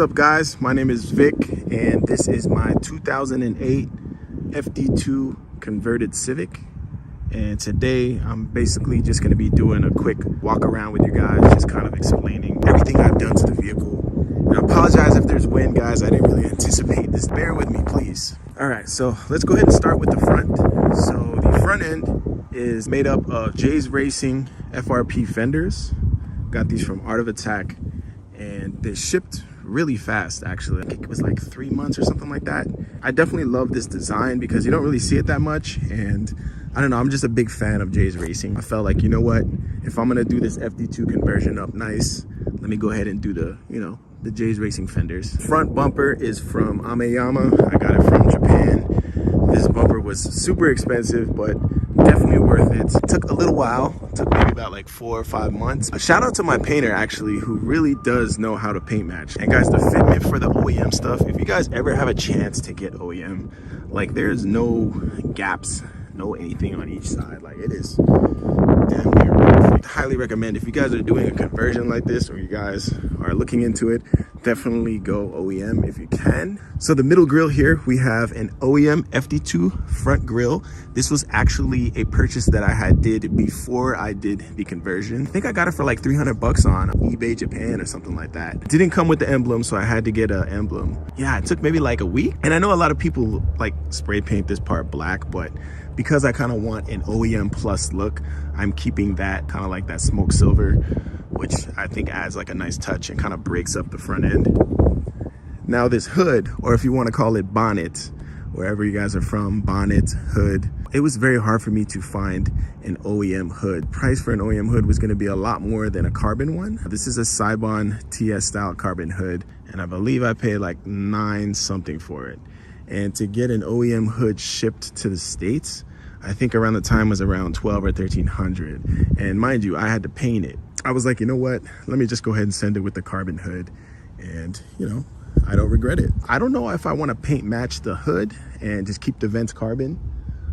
up, guys? My name is Vic, and this is my 2008 FD2 converted Civic. And today I'm basically just going to be doing a quick walk around with you guys, just kind of explaining everything I've done to the vehicle. And I apologize if there's wind, guys. I didn't really anticipate this. Bear with me, please. All right, so let's go ahead and start with the front. So the front end is made up of J's Racing FRP fenders. Got these from Art of Attack, and they shipped really fast. Actually, I think it was like 3 months or something like that. I definitely love this design because you don't really see it that much, and I don't know, I'm just a big fan of J's Racing. I felt like, you know what, if I'm gonna do this FD2 conversion up nice, let me go ahead and do the, the J's Racing fenders. Front bumper is from Ameyama. I got it from Japan. This bumper was super expensive, but definitely worth it. It took a little while. It took maybe about like 4 or 5 months. A shout out to my painter, actually, who really does know how to paint match. And guys, the fitment for the OEM stuff, if you guys ever have a chance to get OEM, like there's no gaps, no anything on each side. Like it is damn near perfect. Highly recommend if you guys are doing a conversion like this, or you guys are looking into it, definitely go OEM if you can. So the middle grille here, we have an OEM FD2 front grille. This was actually a purchase that I did before I did the conversion. I think I got it for like 300 bucks on eBay Japan or something like that. It didn't come with the emblem, so I had to get an emblem. Yeah, it took maybe like a week. And I know a lot of people like spray paint this part black, but because I kind of want an OEM plus look, I'm keeping that kind of like that smoke silver, which I think adds like a nice touch and kind of breaks up the front end. Now this hood, or if you want to call it bonnet, wherever you guys are from, bonnet, hood, it was very hard for me to find an OEM hood. Price for an OEM hood was going to be a lot more than a carbon one. This is a Cybon TS style carbon hood, and I believe I paid like 9 something for it. And to get an OEM hood shipped to the States, I think around the time was around 12 or 1300. And mind you, I had to paint it. I was like, you know what? Let me just go ahead and send it with the carbon hood. And, I don't regret it. I don't know if I want to paint match the hood and just keep the vents carbon.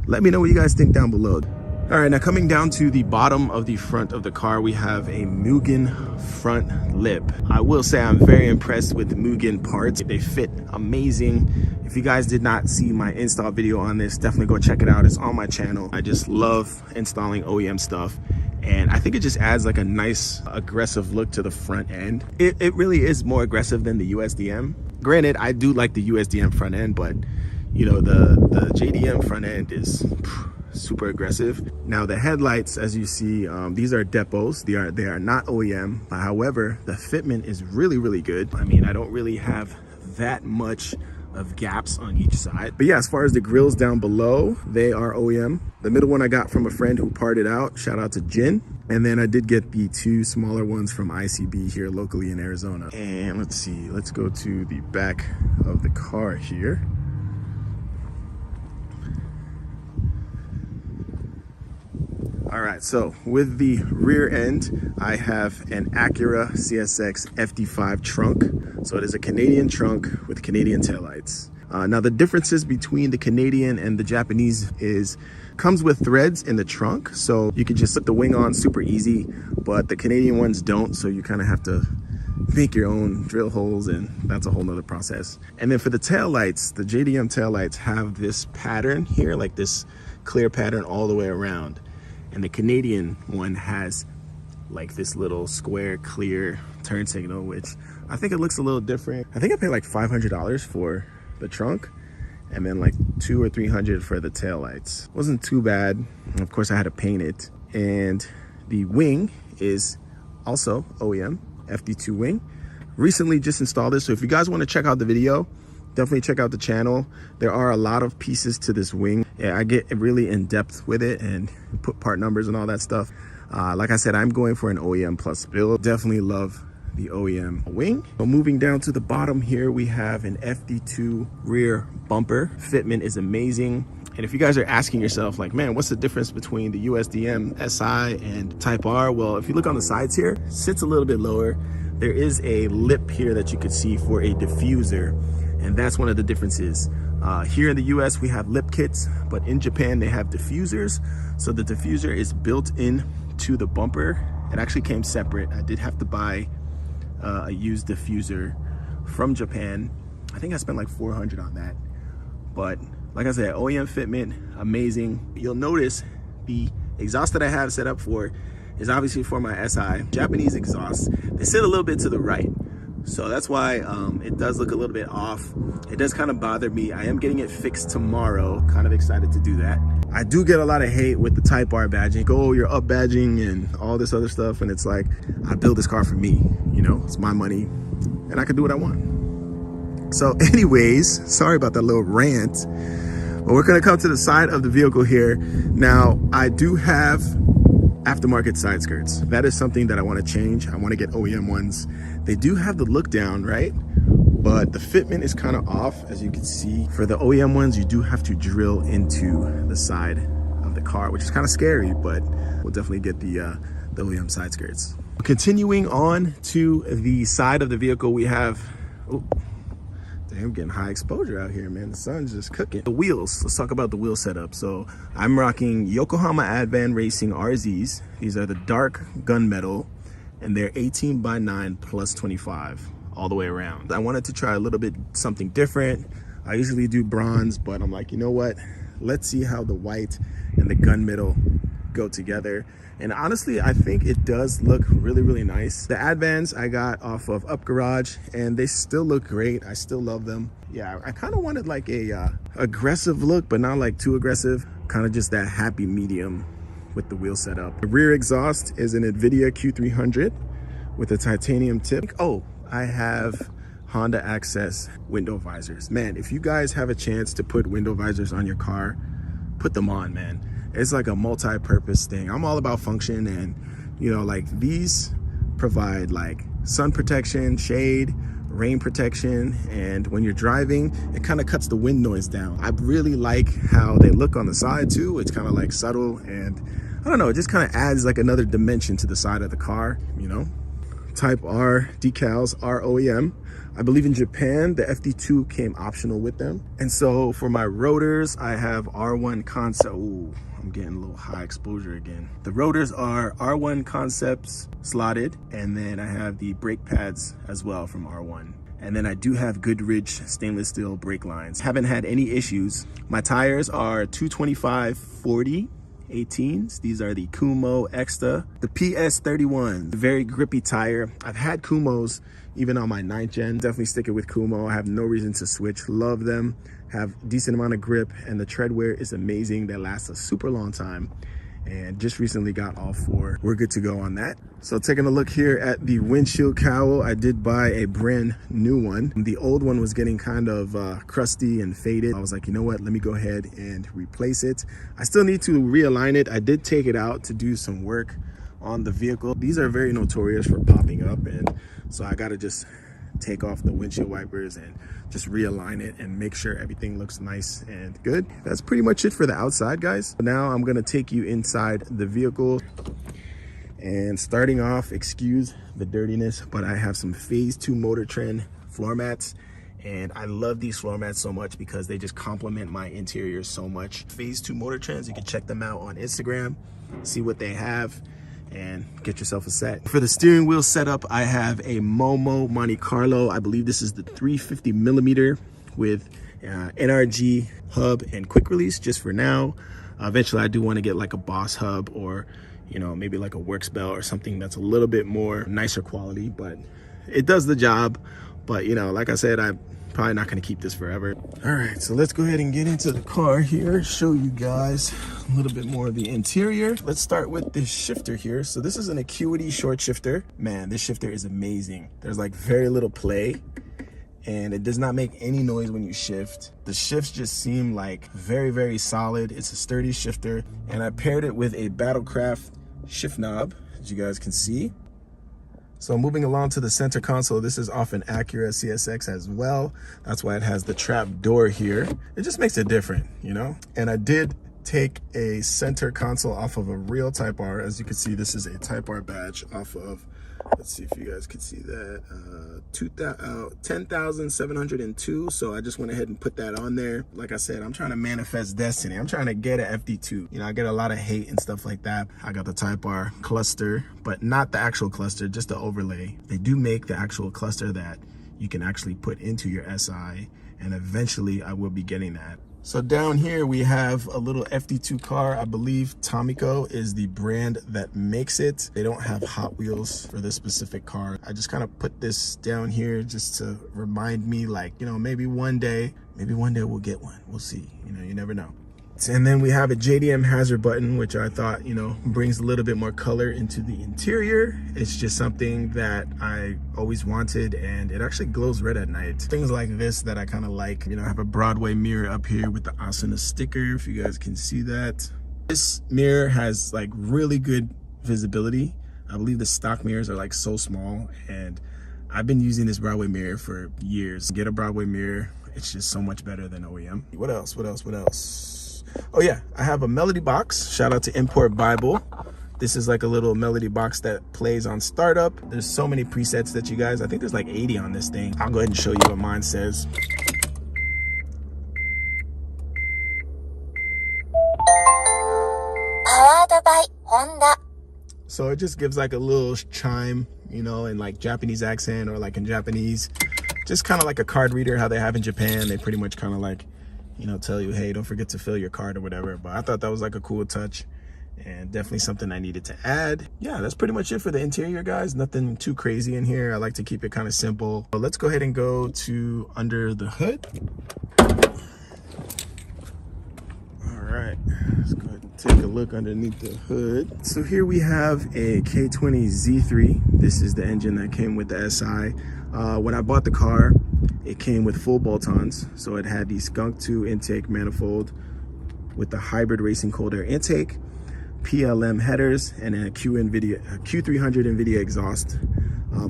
Let me know what you guys think down below. All right, now coming down to the bottom of the front of the car, we have a Mugen front lip. I will say I'm very impressed with the Mugen parts. They fit amazing. If you guys did not see my install video on this, definitely go check it out. It's on my channel. I just love installing OEM stuff. And I think it just adds like a nice aggressive look to the front end. It really is more aggressive than the USDM. Granted, I do like the USDM front end, but the JDM front end is super aggressive. Now the headlights, as you see, these are depots. They are not OEM. However, the fitment is really, really good. I mean, I don't really have that much of gaps on each side. But yeah, as far as the grills down below, they are OEM. The middle one I got from a friend who parted out. Shout out to Jin. And then I did get the 2 smaller ones from ICB here locally in Arizona. And let's see, let's go to the back of the car here. All right, so with the rear end, I have an Acura CSX FD5 trunk. So it is a Canadian trunk with Canadian taillights. Now the differences between the Canadian and the Japanese comes with threads in the trunk. So you can just put the wing on super easy, but the Canadian ones don't. So you kind of have to make your own drill holes, and that's a whole nother process. And then for the taillights, the JDM taillights have this pattern here, like this clear pattern all the way around. And the Canadian one has like this little square clear turn signal, which I think it looks a little different. I think I paid like $500 for the trunk, and then like $200 or $300 for the taillights. Wasn't too bad. Of course, I had to paint it. And the wing is also OEM FD2 wing. Recently just installed this, so if you guys want to check out the video, definitely check out the channel. There are a lot of pieces to this wing. Yeah, I get really in depth with it and put part numbers and all that stuff. Like I said, I'm going for an OEM plus build. Definitely love the OEM wing. So moving down to the bottom here, we have an FD2 rear bumper. Fitment is amazing. And if you guys are asking yourself like, man, what's the difference between the USDM SI and Type R? Well, if you look on the sides here, it sits a little bit lower. There is a lip here that you could see for a diffuser. And that's one of the differences. Here in the US, we have lip kits, but in Japan, they have diffusers. So the diffuser is built in to the bumper. It actually came separate. I did have to buy a used diffuser from Japan. I think I spent like 400 on that. But like I said, OEM fitment, amazing. You'll notice the exhaust that I have set up for is obviously for my SI. Japanese exhaust, they sit a little bit to the right. So that's why it does look a little bit off. It does kind of bother me. I am getting it fixed tomorrow. Kind of excited to do that. I do get a lot of hate with the Type R badging. Oh, you're up badging and all this other stuff. And it's like, I build this car for me, you know, it's my money and I can do what I want. So anyways, sorry about that little rant, but we're gonna come to the side of the vehicle here. Now, I do have aftermarket side skirts. That is something that I want to change. I want to get OEM ones. They do have the look down, right? But the fitment is kind of off, as you can see. For the OEM ones, you do have to drill into the side of the car, which is kind of scary, but we'll definitely get the OEM side skirts. Continuing on to the side of the vehicle, we have, oh, damn, getting high exposure out here, man. The sun's just cooking. The wheels, let's talk about the wheel setup. So I'm rocking Yokohama Advan Racing RZs. These are the dark gunmetal, and they're 18/9 plus 25 all the way around. I wanted to try a little bit something different. I usually do bronze, but I'm like, you know what? Let's see how the white and the gunmetal go together. And honestly, I think it does look really, really nice. The Advans I got off of Up Garage, and they still look great. I still love them. Yeah, I kind of wanted like a aggressive look, but not like too aggressive. Kind of just that happy medium with the wheel setup. The rear exhaust is an NVIDIA Q300 with a titanium tip. Oh, I have Honda Access window visors. Man, if you guys have a chance to put window visors on your car, put them on, man. It's like a multi-purpose thing. I'm all about function, and you know, like these provide like sun protection, shade, rain protection, and when you're driving, it kind of cuts the wind noise down. I really like how they look on the side too. It's kind of like subtle, and I don't know, it just kind of adds like another dimension to the side of the car, you know. Type R decals are OEM. I believe in Japan, the FD2 came optional with them. And so for my rotors, I have R1 Concept. Ooh, I'm getting a little high exposure again. The rotors are R1 Concepts slotted, and then I have the brake pads as well from R1. And then I do have Goodrich stainless steel brake lines. Haven't had any issues. My tires are 225/40 18s. These are the Kumo Exta. The PS31, very grippy tire. I've had Kumos even on my 9th gen. Definitely sticking with Kumo. I have no reason to switch. Love them. Have decent amount of grip, and the tread wear is amazing. They last a super long time, and just recently got all 4. We're good to go on that. So taking a look here at the windshield cowl, I did buy a brand new one. The old one was getting kind of crusty and faded. I was like, you know what, let me go ahead and replace it. I still need to realign it. I did take it out to do some work on the vehicle. These are very notorious for popping up, and so I gotta just take off the windshield wipers and just realign it and make sure everything looks nice and good. That's pretty much it for the outside, guys. Now I'm gonna take you inside the vehicle, and starting off, excuse the dirtiness, but I have some Phase 2 Motor Trend floor mats, and I love these floor mats so much because they just complement my interior so much. Phase 2 Motor Trends, you can check them out on Instagram, see what they have, and get yourself a set. For the steering wheel setup, I have a Momo Monte Carlo. I believe this is the 350 millimeter with NRG hub and quick release just for now. Eventually I do want to get like a Boss hub, or you know, maybe like a Works belt or something that's a little bit more nicer quality, but it does the job. But you know, like I said, I'm probably not going to keep this forever. All right, so let's go ahead and get into the car here, show you guys a little bit more of the interior. Let's start with this shifter here. So this is an Acuity short shifter. Man, this shifter is amazing. There's like very little play, and it does not make any noise when you shift. The shifts just seem like very, very solid. It's a sturdy shifter, and I paired it with a Battlecraft shift knob, as you guys can see. So moving along to the center console, this is off an Acura CSX as well. That's why it has the trap door here. It just makes it different, you know? And I did take a center console off of a real Type R. As you can see, this is a Type R badge off of, let's see if you guys can see that, 10,702. So I just went ahead and put that on there. Like I said, I'm trying to manifest destiny. I'm trying to get an FD2. You know, I get a lot of hate and stuff like that. I got the Type R cluster, but not the actual cluster, just the overlay. They do make the actual cluster that you can actually put into your SI, and eventually I will be getting that. So down here we have a little FD2 car. I believe Tomico is the brand that makes it. They don't have Hot Wheels for this specific car. I just kind of put this down here just to remind me, like, you know, maybe one day we'll get one. We'll see, you know, you never know. And then we have a JDM hazard button, which I thought, you know, brings a little bit more color into the interior. It's just something that I always wanted, and it actually glows red at night. Things like this that I kind of like. You know, I have a Broadway mirror up here with the Asuna sticker, if you guys can see that. This mirror has like really good visibility. I believe the stock mirrors are like so small, and I've been using this Broadway mirror for years. Get a Broadway mirror. It's just so much better than OEM. What else? Oh yeah, I have a melody box. Shout out to Import Bible. This is like a little melody box that plays on startup. There's so many presets that you guys, I think there's like 80 on this thing. I'll go ahead and show you what mine says. Powered by Honda. So it just gives like a little chime, you know, in like Japanese accent or like in Japanese. Just kind of like a card reader, how they have in Japan. They pretty much kind of like, you know, tell you, hey, don't forget to fill your card or whatever. But I thought that was like a cool touch and definitely something I needed to add. Yeah, that's pretty much it for the interior, guys. Nothing too crazy in here. I like to keep it kind of simple. But let's go ahead and go to under the hood. All right, let's go ahead and take a look underneath the hood. So here we have a K20 Z3. This is the engine that came with the SI. When I bought the car, it came with full bolt-ons. So it had the Skunk 2 intake manifold with the hybrid racing cold air intake, PLM headers, and a Q300 NVIDIA exhaust.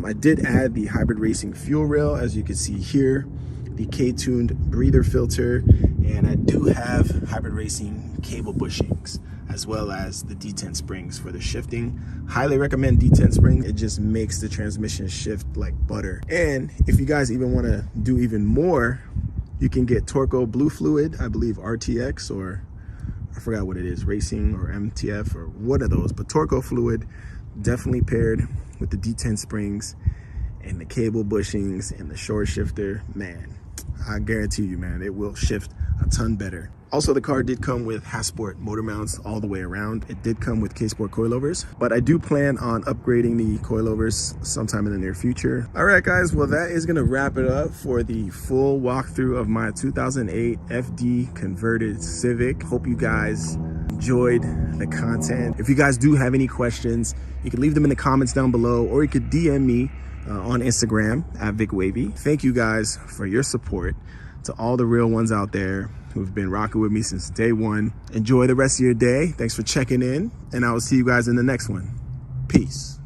I did add the hybrid racing fuel rail, as you can see here, the K-tuned breather filter, and I do have hybrid racing cable bushings, as well as the D10 springs for the shifting. Highly recommend D10 spring. It just makes the transmission shift like butter. And if you guys even want to do even more, you can get Torco Blue Fluid, I believe RTX, or I forgot what it is, Racing or MTF or one of those, but Torco Fluid definitely paired with the D10 springs and the cable bushings and the short shifter. Man, I guarantee you, man, it will shift a ton better. Also, the car did come with Hasport motor mounts all the way around. It did come with K-Sport coilovers, but I do plan on upgrading the coilovers sometime in the near future. All right, guys, well, that is gonna wrap it up for the full walkthrough of my 2008 FD converted Civic. Hope you guys enjoyed the content. If you guys do have any questions, you can leave them in the comments down below, or you could DM me on Instagram at VicWavy. Thank you guys for your support. To all the real ones out there who've been rocking with me since day one. Enjoy the rest of your day. Thanks for checking in, and I will see you guys in the next one. Peace.